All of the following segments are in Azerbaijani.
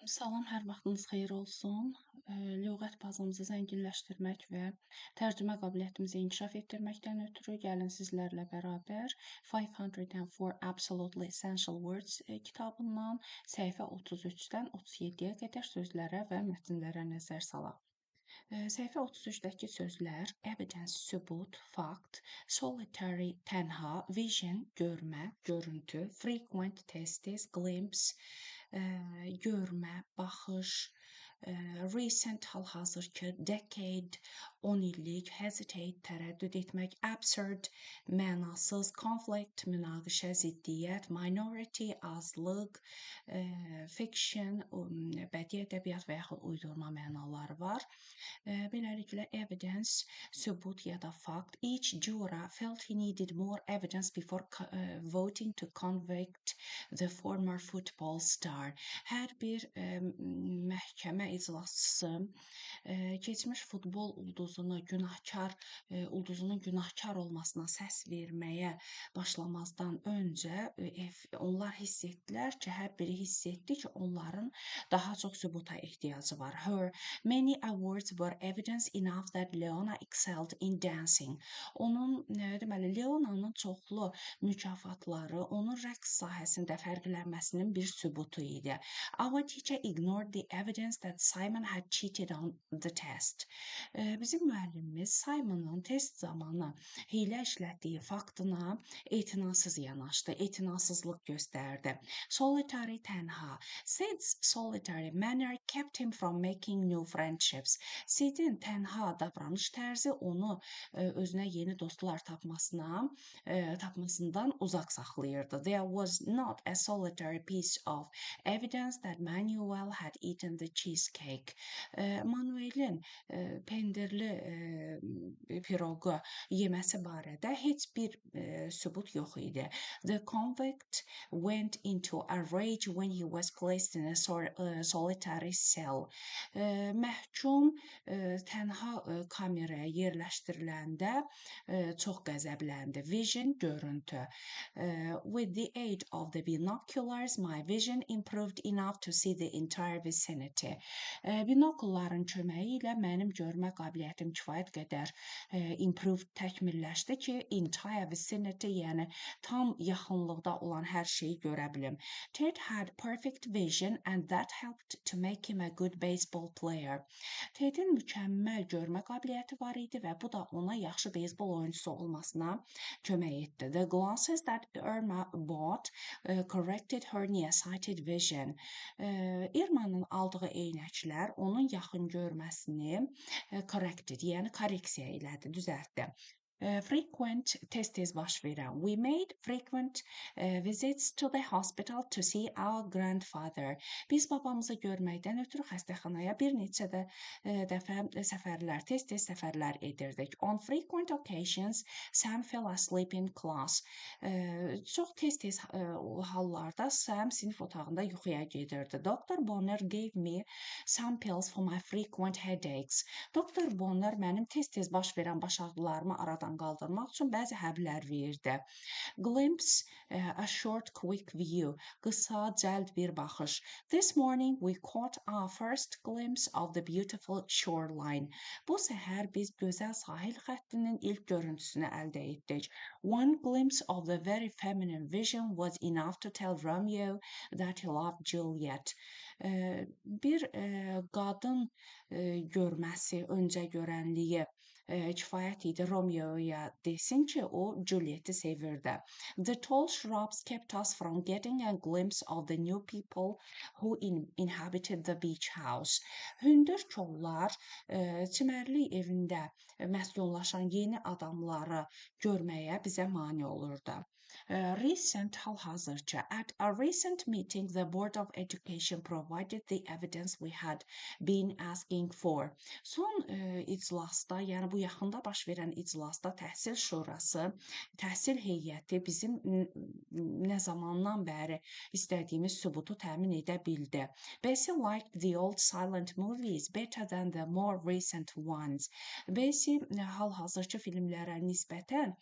Salam, hər vaxtınız xeyir olsun. Lüğət bazamızı zənginləşdirmək və tərcümə qabiliyyətimizi inkişaf etdirməkdən ötürü gəlin sizlərlə bərabər 504 Absolutely Essential Words kitabından səhifə 33-dən 37-yə qədər sözlərə və mətnlərə nəzər salaq. Səhifə 33-dəki sözlər evidence, sübut, fakt, solitary, tənha, vision, görmə, görüntü, frequent, tez-tez, glimpse, görmə, baxış, recent, hal-hazırki, decade, 10 illik, hesitate, tərəddüd etmək, absurd, mənasız, conflict, münaqişə, ziddiyyət, minority, azlıq, fiction, bədii ədəbiyyat və yaxud uydurma mənaları var. Beləliklə, evidence, sübut ya da fakt. Each juror felt he needed more evidence before voting to convict the former football star. Hər bir məhkəmə iclasçısı keçmiş futbol ulduzunun günahkar olmasına səs verməyə başlamazdan öncə onlar hiss etdilər ki, hər biri hiss etdi ki, onların daha çox sübuta ehtiyacı var. Her many awards were evidence enough that Leona excelled in dancing. Leona'nın çoxlu mükafatları onun rəqs sahəsində fərqlənməsinin bir sübutu idi. Our teacher ignored the evidence that Simon had cheated on the test. Bizim müəllimimiz Simon'ın test zamanı hiylə işlətdiyi faktına etinasız yanaşdı, etinasızlıq göstərdi. Solitary, tənha. Sid's solitary manner kept him from making new friendships. Sid'in tənha davranış tərzi onu özünə yeni dostlar tapmasından uzaq saxlayırdı. There was not a solitary piece of evidence that Manuel had eaten the cheesecake. Manuel'in pendirli piroqu yeməsi barədə heç bir sübut yox idi. The convict went into a rage when he was placed in a solitary cell. Məhkum tənha kameraya yerləşdiriləndə çox qəzəbləndi. Vision, görüntü. With the aid of the binoculars, my vision improved enough to see the entire vicinity. Binokulların köməyi ilə mənim görmə qabiliyyətim kifayət qədər təkmilləşdi ki, entire vicinity, yəni tam yaxınlıqda olan hər şeyi görə bilim. Ted had perfect vision and that helped to make him a good baseball player. Ted'in mükəmməl görmə qabiliyyəti var idi və bu da ona yaxşı beysbol oyuncusu olmasına kömək etdi. The glasses that Irma bought corrected her nearsighted vision. Irma'nın aldığı eynəklər onun yaxın görməsini yəni korreksiya elədi, düzəltdi. Frequent, tez-tez baş verən. We made frequent visits to the hospital to see our grandfather. Biz babamızı görməkdən ötürü xəstəxanaya bir neçə dəfə tez-tez səfərlər edirdik. On frequent occasions, Sam fell asleep in class. Çox tez-tez hallarda Sam sinif otağında yuxuya gedirdi. Dr. Bonner gave me some pills for my frequent headaches. Dr. Bonner mənim tez-tez baş verən baş ağrılarımı aradan qaldırmaq üçün bəzi həblər verdi. Glimpse, a short, quick view. Qısa, cəld bir baxış. This morning we caught our first glimpse of the beautiful shoreline. Bu səhər biz gözəl sahil xəttinin ilk görüntüsünü əldə etdik. One glimpse of the very feminine vision was enough to tell Romeo that he loved Juliet. Bir qadın görməsi, öncə görənliyi kifayət idi Romeo'ya desin ki, o Juliet'i sevirdi. The tall shrubs kept us from getting a glimpse of the new people who inhabited the beach house. Hündür kollar çimərlik evində məskunlaşan yeni adamları görməyə bizə mane olurdu. Recent, hal-hazırca. At a recent meeting, the Board of Education provided the evidence we had been asking for. Son iclasda, yəni bu yaxında baş verən iclasda təhsil şurası, təhsil heyəti bizim nə zamandan bəri istədiyimiz sübutu təmin edə bildi. Bessie liked the old silent movies better than the more recent ones. Bessie hal-hazırki filmlərə nisbətən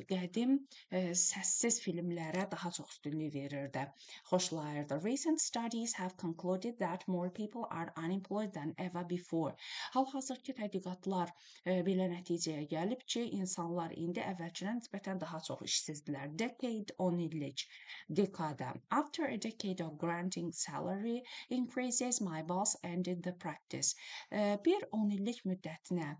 qədim səssiz filmlərə daha çox üstünlük verirdi, xoşlayırdı. Recent studies have concluded that more people are unemployed than ever before. Hal-hazırki tədqiqatlar belə nəticəyə gəlib ki, insanlar indi əvvəlkinə nisbətən daha çox işsizdirlər. Decade 10 illik dekada. After a decade of granting salary increases, my boss ended the practice. Bir 10 illik müddətinə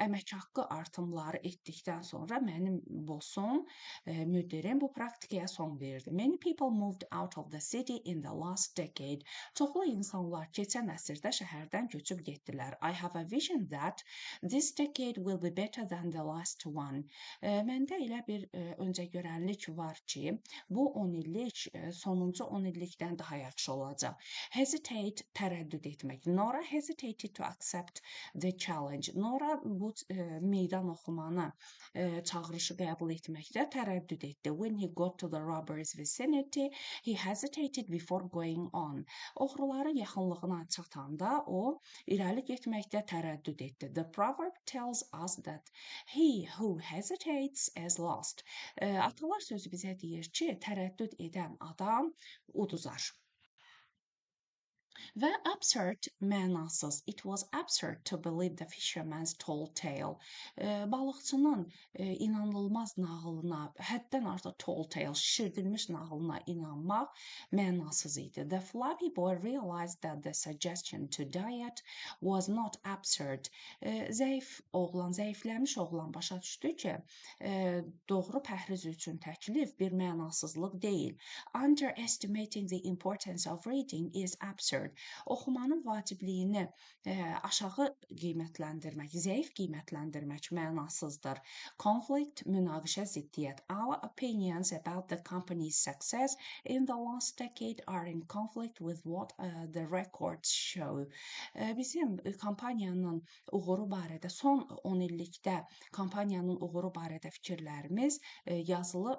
əmək haqqı artımları etdikdən sonra mənim bossum, müdirim bu praktikaya son verdi. Many people moved out of the city in the last decade. Çoxlu insanlar keçən əsrdə şəhərdən köçüb getdilər. I have a vision that this decade will be better than the last one. Məndə elə bir öncəgörənlik var ki, bu 10 illik sonuncu 10 illikdən daha yaxşı olacaq. Hesitate, tərəddüd etmək. Nora hesitated to accept the challenge. Nora bu meydan oxumanı çağırışı qəbul etməkdə tərəddüd etdi. When he got to the robbers' vicinity, he hesitated before going on. Oğruların yaxınlığına çatanda o irəli getməkdə tərəddüd etdi. The proverb tells us that he who hesitates is lost. Atalar sözü bizə deyir ki, tərəddüd edən adam uduzar. Və absurd mənasız. It was absurd to believe the fisherman's tall tale. Balıqçının inanılmaz nağılına, həddən artıq tall tale, şişirdilmiş nağılına inanmaq mənasız idi. The flabby boy realized that the suggestion to diet was not absurd. Zəifləmiş oğlan başa düşdü ki, doğru pəhriz üçün təklif bir mənasızlıq deyil. Underestimating the importance of reading is absurd. Oxumanın vacibliyini aşağı qiymətləndirmək, zəif qiymətləndirmək mənasızdır. Conflict, münaqişə, ziddiyyət. Our opinions about the company's success in the last decade are in conflict with what the records show. Bizim kampaniyanın uğuru barədə, son 10 illikdə kampaniyanın uğuru barədə fikirlərimiz yazılı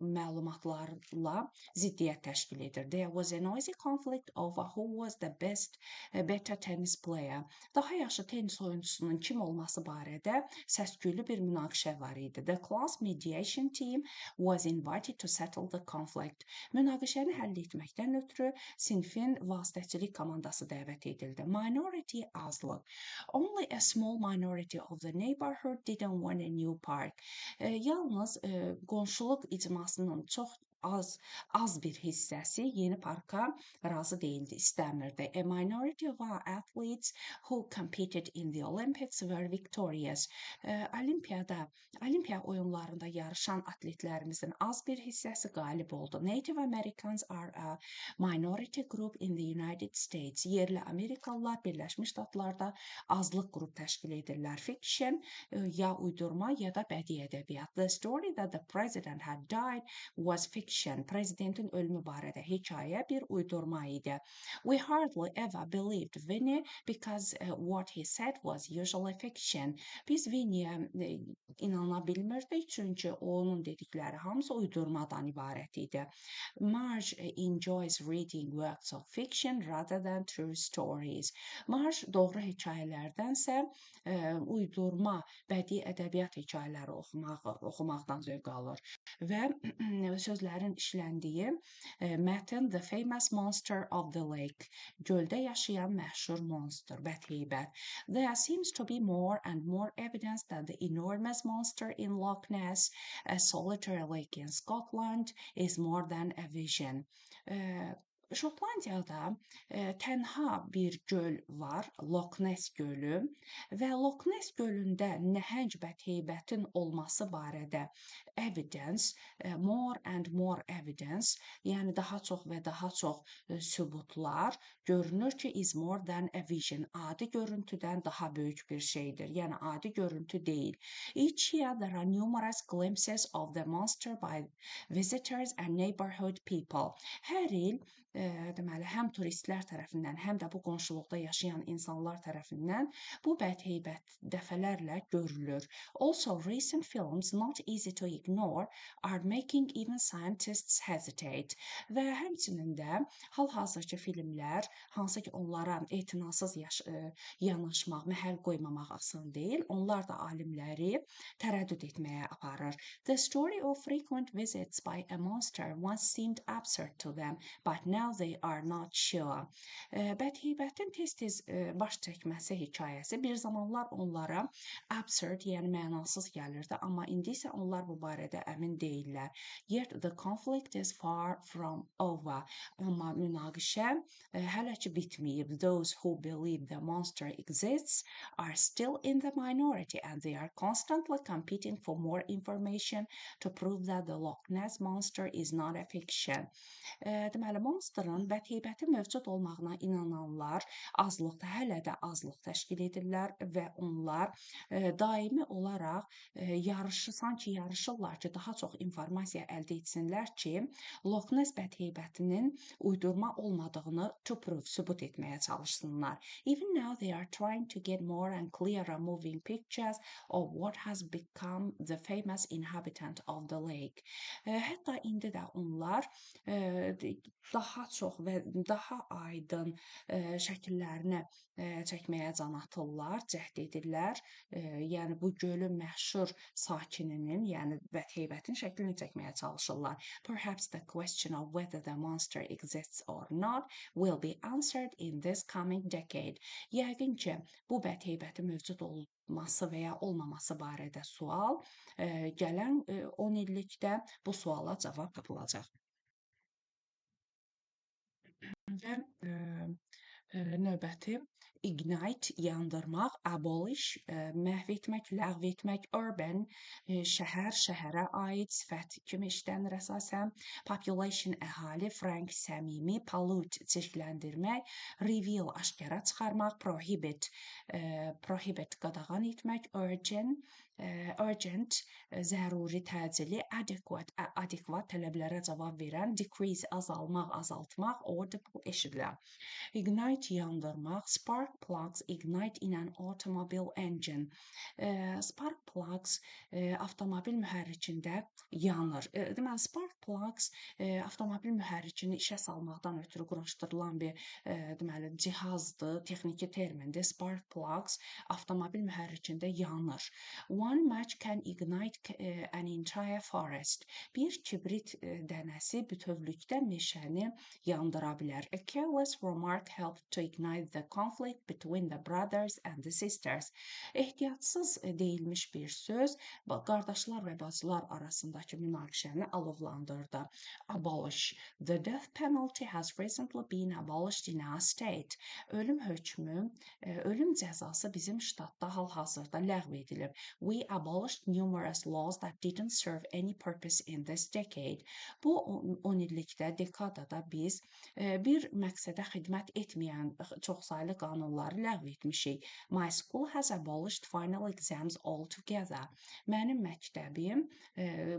məlumatlarla ziddiyyət təşkil edir. There was a noisy conflict over who was the better tennis player. Daha yaxşı tennis oyunçusunun kim olması barədə səs-küylü bir münaqişə var idi. The class mediation team was invited to settle the conflict. Münaqişəni həll etməkdən ötürü sinfin vasitəçilik komandası dəvət edildi. Minority azlıq. Only a small minority of the neighborhood didn't want a new park. Yalnız qonşuluq icmasının çox az bir hissəsi yeni parka razı değildi, istəmirdi. A minority of our athletes who competed in the Olympics were victorious. Olimpiya oyunlarında yarışan atletlərimizin az bir hissəsi qalib oldu. Native Americans are a minority group in the United States. Yerli Amerikalılar Birləşmiş Ştatlarda azlıq qrup təşkil edirlər. Fiction, ya uydurma ya da bədii ədəbiyyat. The story that the president had died was fiction. Prezidentin ölümü barədə hekayə bir uydurma idi. We hardly ever believed Vinny because what he said was usually fiction. Biz Vinny'yə inana bilmirdik çünki onun dedikləri hamısı uydurmadan ibarət idi. Marge enjoys reading works of fiction rather than true stories. Marge doğru hekayələrdənsə uydurma, bədii ədəbiyyat hekayələri oxumaqdan zövq alır. Və sözlərin işləndiyi mətn The Famous Monster of the Lake. Göldə yaşayan məşhur monster, bədheybət. There seems to be more and more evidence that the enormous monster in Loch Ness, a solitary lake in Scotland, is more than a vision. Şotlandiyada tənha bir göl var, Loch Ness gölü və Loch Ness gölündə nəhəng bədheybətin olması barədə evidence, more and more evidence, yəni daha çox və daha çox sübutlar görünür ki, is more than a vision, adi görüntüdən daha böyük bir şeydir, yəni adi görüntü deyil. Each year there are numerous glimpses of the monster by visitors and neighborhood people. Hər il deməli, həm turistlər tərəfindən, həm də bu qonşuluqda yaşayan insanlar tərəfindən bu bədheybət dəfələrlə görülür. Also, recent films not easy to ignore are making even scientists hesitate. Və həmçinin də hal-hazırki filmlər, hansı ki onlara etinasız yanaşmaq, məhəl qoymamaq asan deyil, onlar da alimləri tərəddüd etməyə aparır. The story of frequent visits by a monster once seemed absurd to them, but now they are not sure. Bədheybətin tez-tez baş çəkməsi hekayəsi bir zamanlar onlara absurd, yəni mənasız gəlirdi, amma indi isə onlar bu barədə əmin deyillər. Yet the conflict is far from over. Amma münaqişə hələ ki bitməyib. Those who believe the monster exists are still in the minority and they are constantly competing for more information to prove that the Loch Ness monster is not a fiction. Deməli, monsterın bədheybəti mövcud olmağına inananlar azlıqda, hələ də azlıq təşkil edirlər və onlar daimi olaraq sanki yarışırlar ki, daha çox informasiya əldə etsinlər ki, Loch Ness bədheybətinin uydurma olmadığını sübut etməyə çalışsınlar. Even now they are trying to get more and clearer moving pictures of what has become the famous inhabitant of the lake. Hətta indi də onlar daha çox və daha aydın şəkillərini çəkməyə can atırlar, cəhd edirlər. Yəni bu gölün məşhur sakininin, yəni bədheybətin şəklini çəkməyə çalışırlar. Perhaps the question of whether the monster exists or not will be answered in this coming decade. Yəqin ki, bu bədheybəti mövcud olması və ya olmaması barədə sual gələn 10 illikdə bu suala cavab tapılacaq. Və növbəti ignite, yandırmaq, abolish, məhv etmək, ləğv etmək, urban, şəhər, şəhərə aid sifət kimi işlənir əsasən, population, əhali, frank, səmimi, pollute, çirkləndirmək, reveal, aşkara çıxarmaq, prohibit, qadağan etmək, urgent, zəruri, təcili, adekvat, tələblərə cavab verən, decrease, azalmaq, azaltmaq, audible, eşidilə. Ignite, yandırmaq, spark plugs ignite in an automobile engine. Spark plugs avtomobil mühərrikində yanır. Deməli, spark plugs avtomobil mühərrikini işə salmaqdan ötürü quraşdırılan bir deməli cihazdır, texniki termindir. Spark plugs avtomobil mühərrikində yanır. One match can ignite an entire forest. Bir kibrit dənəsi bütövlükdə meşəni yandıra bilər. A careless remark helped to ignite the conflict between the brothers and the sisters. Ehtiyatsız deyilmiş bir söz qardaşlar və bacılar arasındakı münaqişəni alovlandırdı. Abolish. The death penalty has recently been abolished in our state. Ölüm hökmü, ölüm cəzası bizim ştatda hal-hazırda ləğv edilib. We abolished numerous laws that didn't serve any purpose in this decade. Bu 10 illikdə, dekadada biz bir məqsədə xidmət etməyən çoxsaylı qanunları ləğv etmişik. My school has abolished final exams altogether. Mənim məktəbim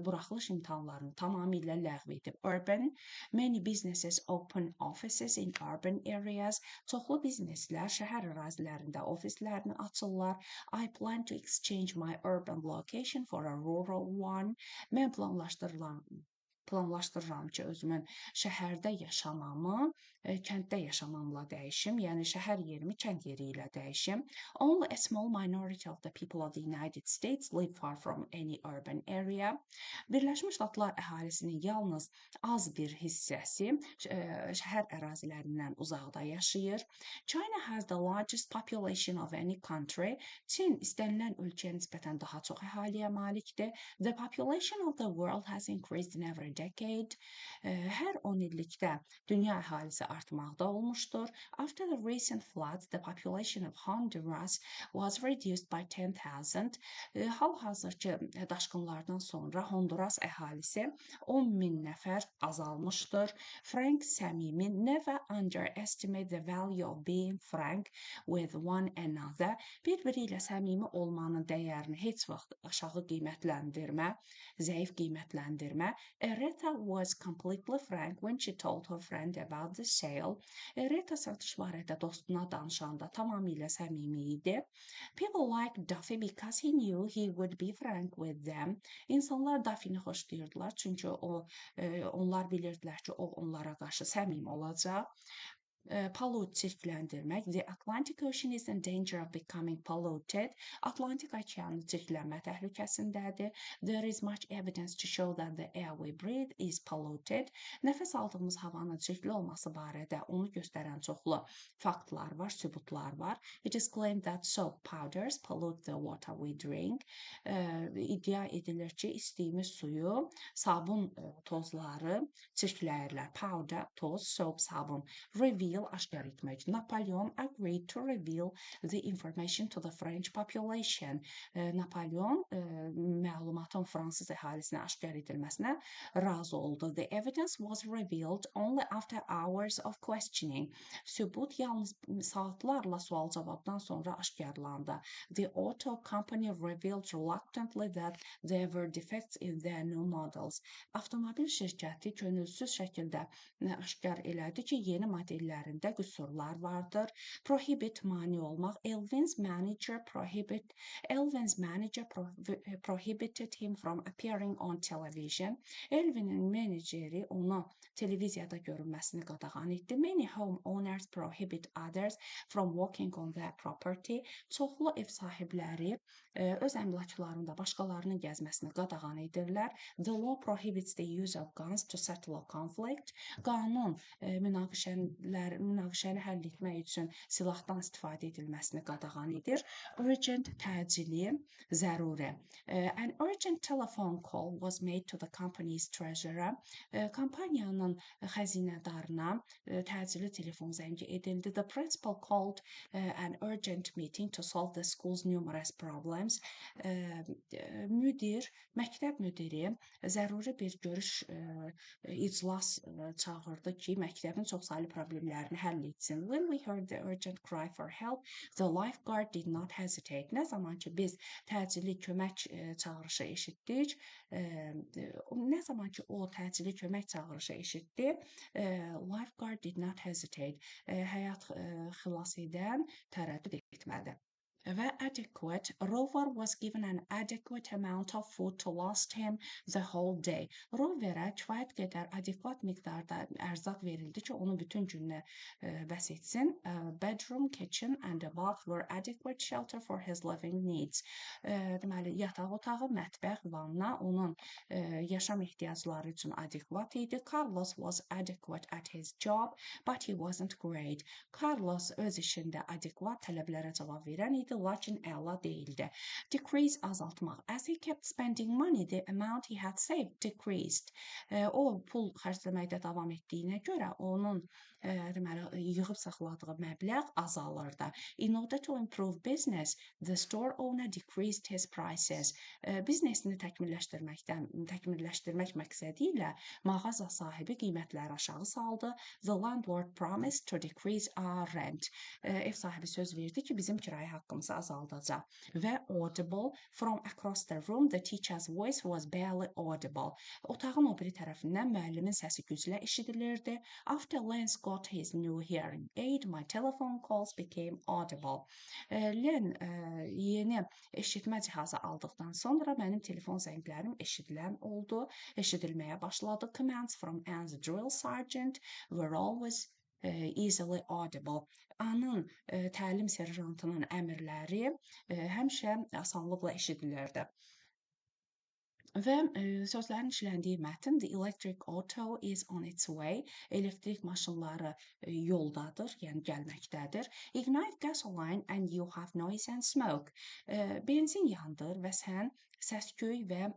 buraxılış imtahanlarını tamamilə ləğv edib. Urban, many businesses open offices in urban areas. Çoxlu bizneslər şəhər ərazilərində ofislərini açırlar. I plan to exchange my urban location for a rural one. Mən planlaşdırıram ki, özümün şəhərdə yaşamamı kənddə yaşamamla dəyişim, yəni şəhər yerimi kənd yeri ilə dəyişim. Only a small minority of the people of the United States live far from any urban area. Birləşmiş Ştatlar əhalisinin yalnız az bir hissəsi şəhər ərazilərindən uzaqda yaşayır. China has the largest population of any country. Çin istənilən ölkəyə nisbətən daha çox əhaliyə malikdir. The population of the world has increased in every decade. Hər 10 illikdə dünya əhalisi artmaqda olmuşdur. After the recent floods, the population of Honduras was reduced by 10,000. Hal-hazırki daşqınlardan sonra Honduras əhalisi 10,000 nəfər azalmışdır. Frank, səmimi, never underestimate the value of being frank with one another. Bir-biri ilə səmimi olmanın dəyərini heç vaxt aşağı qiymətləndirmə, zəif qiymətləndirmə. A Rita was completely frank when she told her friend about the sale. Rita satış barədə dostuna danışanda tamamilə səmimi idi. People liked Duffy because he knew he would be frank with them. İnsanlar Duffy-ni xoşlayırdılar, çünki onlar bilirdilər ki, o onlara qarşı səmimi olacaq. Pollute çirkləndirmək. The Atlantic Ocean is in danger of becoming polluted. Atlantik okeanı çirklənmə təhlükəsindədir. There is much evidence to show that the air we breathe is polluted. Nəfəs aldığımız havanın çirkli olması barədə onu göstərən çoxlu faktlar var, sübutlar var. It is claimed that soap powders pollute the water we drink. İddia edilir ki, içdiyimiz suyu sabun tozları çirkləyirlər. Powder, toz, soap, sabun. Reveal aşkar etmək. Napoleon agreed to reveal the information to the French population. Napoleon məlumatın Fransız əhalisinə aşkar edilməsinə razı oldu. The evidence was revealed only after hours of questioning. Sübut yalnız saatlarla sual-cavabdan sonra aşkarlandı. The auto company revealed reluctantly that there were defects in their new models. Avtomobil şirkəti könülsüz şəkildə aşkar elədi ki, yeni modellərində qüsurlar vardır. Prohibit mane olmaq. Elvin's manager prohibited him from appearing on television. Elvin'in meneceri onu televiziyada görünməsini qadağan etdi. Many homeowners prohibit others from walking on their property. Çoxlu ev sahibləri öz əmlaklarında başqalarının gəzməsini qadağan edirlər. The law prohibits the use of guns to settle a conflict. Qanun münaqişəni həll etmək üçün silahdan istifadə edilməsini qadağan edir. Urgent təcili, zəruri. An urgent telephone call was made to the company's treasurer. Kompaniyanın xəzinədarına təcili telefon zəngi edildi. The principal called an urgent meeting to solve the school's numerous problems. Məktəb müdiri zəruri bir görüş iclas çağırdı ki, məktəbin çoxsaylı problemlərini həll etsin. When we heard the urgent cry for help, the lifeguard did not hesitate. Nə zaman ki biz təcili kömək çağırışı eşitdik, lifeguard did not hesitate. Həyat xilas edən tərəddüd etmədi. Və adequate, Rover was given an adequate amount of food to last him the whole day. Roverə kifayət qədər adekvat miqdarda ərzaq verildi ki, onu bütün günlə bəs etsin. Bedroom, kitchen and a bath were adequate shelter for his living needs. Deməli, yataq otağı, mətbəx, vanna onun yaşam ehtiyacları üçün adekvat idi. Carlos was adequate at his job, but he wasn't great. Carlos öz işində adekvat tələblərə cavab verən idi, lakin əla değildi. Decrease, azaltmaq. As he kept spending money, the amount he had saved decreased. O pul xərcləməkdə davam etdiyinə görə onun yığıb saxladığı məbləğ azalırdı. In order to improve business, the store owner decreased his prices. Biznesini təkmilləşdirmək məqsədi ilə mağaza sahibi qiymətləri aşağı saldı. The landlord promised to decrease our rent. Ev sahibi söz verdi ki, bizim kirayə haqqımızı azaldacaq. Və audible, from across the room, the teacher's voice was barely audible. Otağın o biri tərəfindən müəllimin səsi güclə eşidilirdi. After Lance got his new hearing aid, my telephone calls became audible. Len yeni eşitmə cihazı aldıqdan sonra mənim telefon zənglərim eşidilməyə başladı. Commands from Anne's drill sergeant were always easily audible. Anın təlim serjantının əmrləri həmişə asanlıqla eşidilirdi. Və sözlərin işləndiyi mətn, the electric auto is on its way. Elektrik maşınları yoldadır, yəni gəlməkdədir. Ignite gasoline and you have noise and smoke. Benzin yandır və sən səs-küy və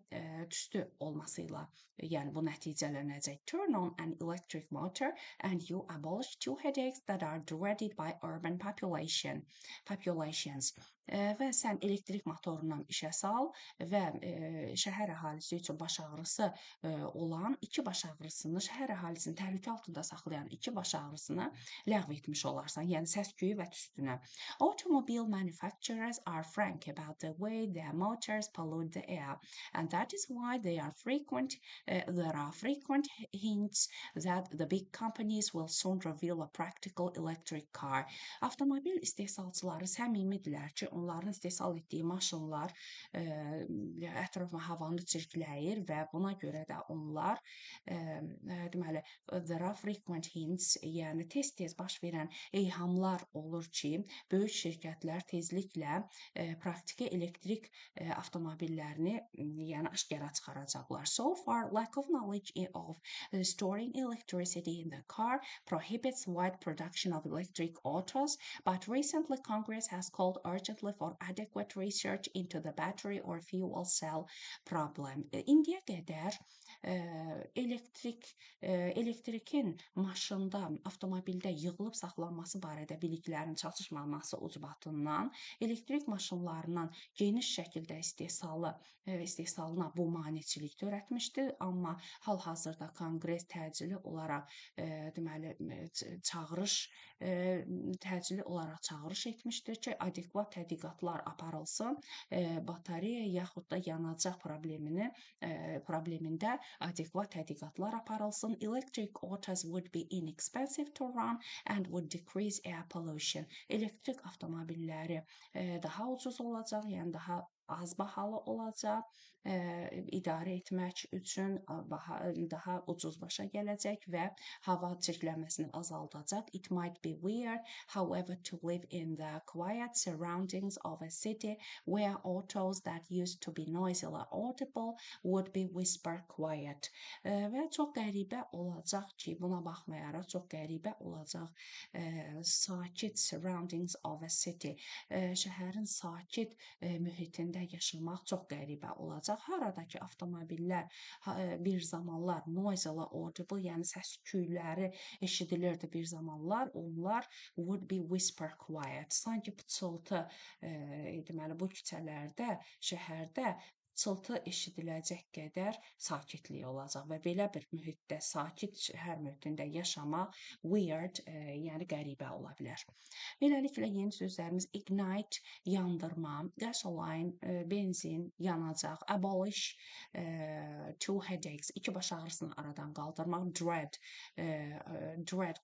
tüstü olmasıyla, yəni bu nəticələnəcək. Turn on an electric motor and you abolish two headaches that are dreaded by urban populations. və sən elektrik motorundan işə sal və şəhər əhalisi üçün baş ağrısı olan iki baş ağrısını, şəhər əhalisini təhlükə altında saxlayan iki baş ağrısını ləğv etmiş olarsan, yəni səs-küyü və tüstünü. Automobile manufacturers are frank about the way their motors pollute the air, and that is why there are frequent hints that the big companies will soon reveal a practical electric car. Avtomobil istehsalçıları səmimidirlər ki, onların istehsal etdiyi maşınlar ətrafa havanı çirkləyir və buna görə də onlar deməli there are frequent hints, yəni tez-tez baş verən eyhamlar olur ki, böyük şirkətlər tezliklə praktiki elektrik avtomobillərini yəni aşkara çıxaracaqlar. So far, lack of knowledge of storing electricity in the car prohibits wide production of electric autos, but recently Congress has called urgently for adequate research into the battery or fuel cell problem. İndiyə qədər elektrikin maşında, avtomobildə yığılıb saxlanması barədə biliklərin çatışmaması ucbatından elektrik maşınlarının geniş şəkildə istehsalına bu maneçilik törətmişdi, amma hal-hazırda Konqres təcili olaraq deməli təcili olaraq çağırış etmişdir ki, adekvat tədqiqatlar aparılsın, batareya yaxud da yanacaq problemində adekvat tədqiqatlar aparılsın. Electric autos would be inexpensive to run and would decrease air pollution. Elektrik avtomobilləri daha ucuz olacaq, yəni daha az bahalı olacaq, idarə etmək üçün daha ucuz başa gələcək və hava çirklənməsini azaldacaq. It might be weird, however, to live in the quiet surroundings of a city where autos that used to be noisily audible would be whisper quiet. Və çox qəribə olacaq ki, buna baxmayaraq çox qəribə olacaq sakit surroundings of a city. Şəhərin sakit mühitində yaşamaq çox qəribə olacaq. Haradakı avtomobillər bir zamanlar noisily audible, yəni səs-küyləri eşidilirdi bir zamanlar, onlar would be whisper quiet. Sanki pıçıltı, deməli bu küçələrdə, şəhərdə pıçıltı eşidiləcək qədər sakitlik olacaq və belə bir mühitdə, sakit şəhər mühitində yaşamaq weird, yəni qəribə ola bilər. Beləliklə yeni sözlərimiz ignite, yandırma, gasoline, benzin, yanacaq, abolish, two headaches, iki baş ağrısını aradan qaldırmaq, dread,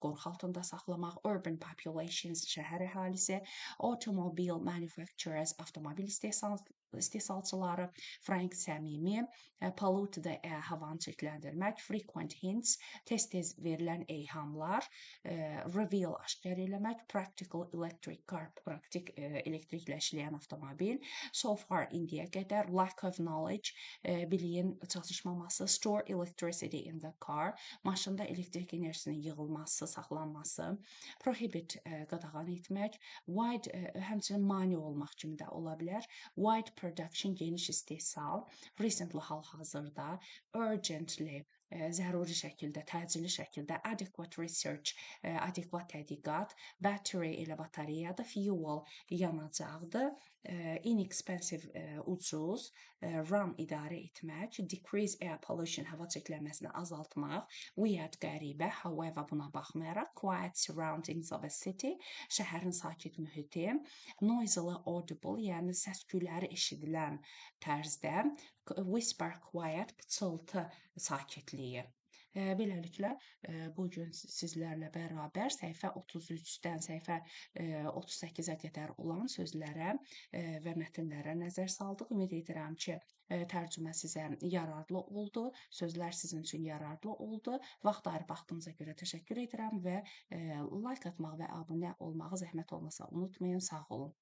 qorxu altında saxlamaq, urban populations, şəhər əhalisi, automobile manufacturers, avtomobil istehsalçıları, frank, səmimi, pollute the air, havanı çirkləndirmək, frequent hints, tez-tez verilən eyhamlar, reveal, aşkar eləmək, practical electric car, praktik elektriklə işləyən avtomobil, so far indiyə qədər, lack of knowledge, biliyin çatışmaması, store electricity in the car, maşında elektrik enerjisinin yığılması, saxlanması, prohibit, qadağan etmək, wide, həmçinin mane olmaq kimi də ola bilər, wide production, geniş istehsal, recently, hal-hazırda, urgently, zəruri şəkildə, təcili şəkildə, adequate research, adekvat tədqiqat, battery elə batareyadır, fuel yanacaqdır, inexpensive, ucuz, run idarə etmək, decrease air pollution, hava çirklənməsini azaltmaq, weird, qəribə, however, buna baxmayaraq, quiet surroundings of a city, şəhərin sakit mühiti, noisily audible, yəni səs-küyləri eşidilən tərzdə, whisper quiet, pıçıltı sakitliyi. Beləliklə, bugün sizlərlə bərabər səhifə 33-dən səhifə 38-ə qədər olan sözlərə və mətnlərə nəzər saldıq. Ümid edirəm ki, tərcümə sizə yararlı oldu, sözlər sizin üçün yararlı oldu. Vaxt ayırıb baxdığınıza görə təşəkkür edirəm və like atmaq və abunə olmağı zəhmət olmasa unutmayın. Sağ olun.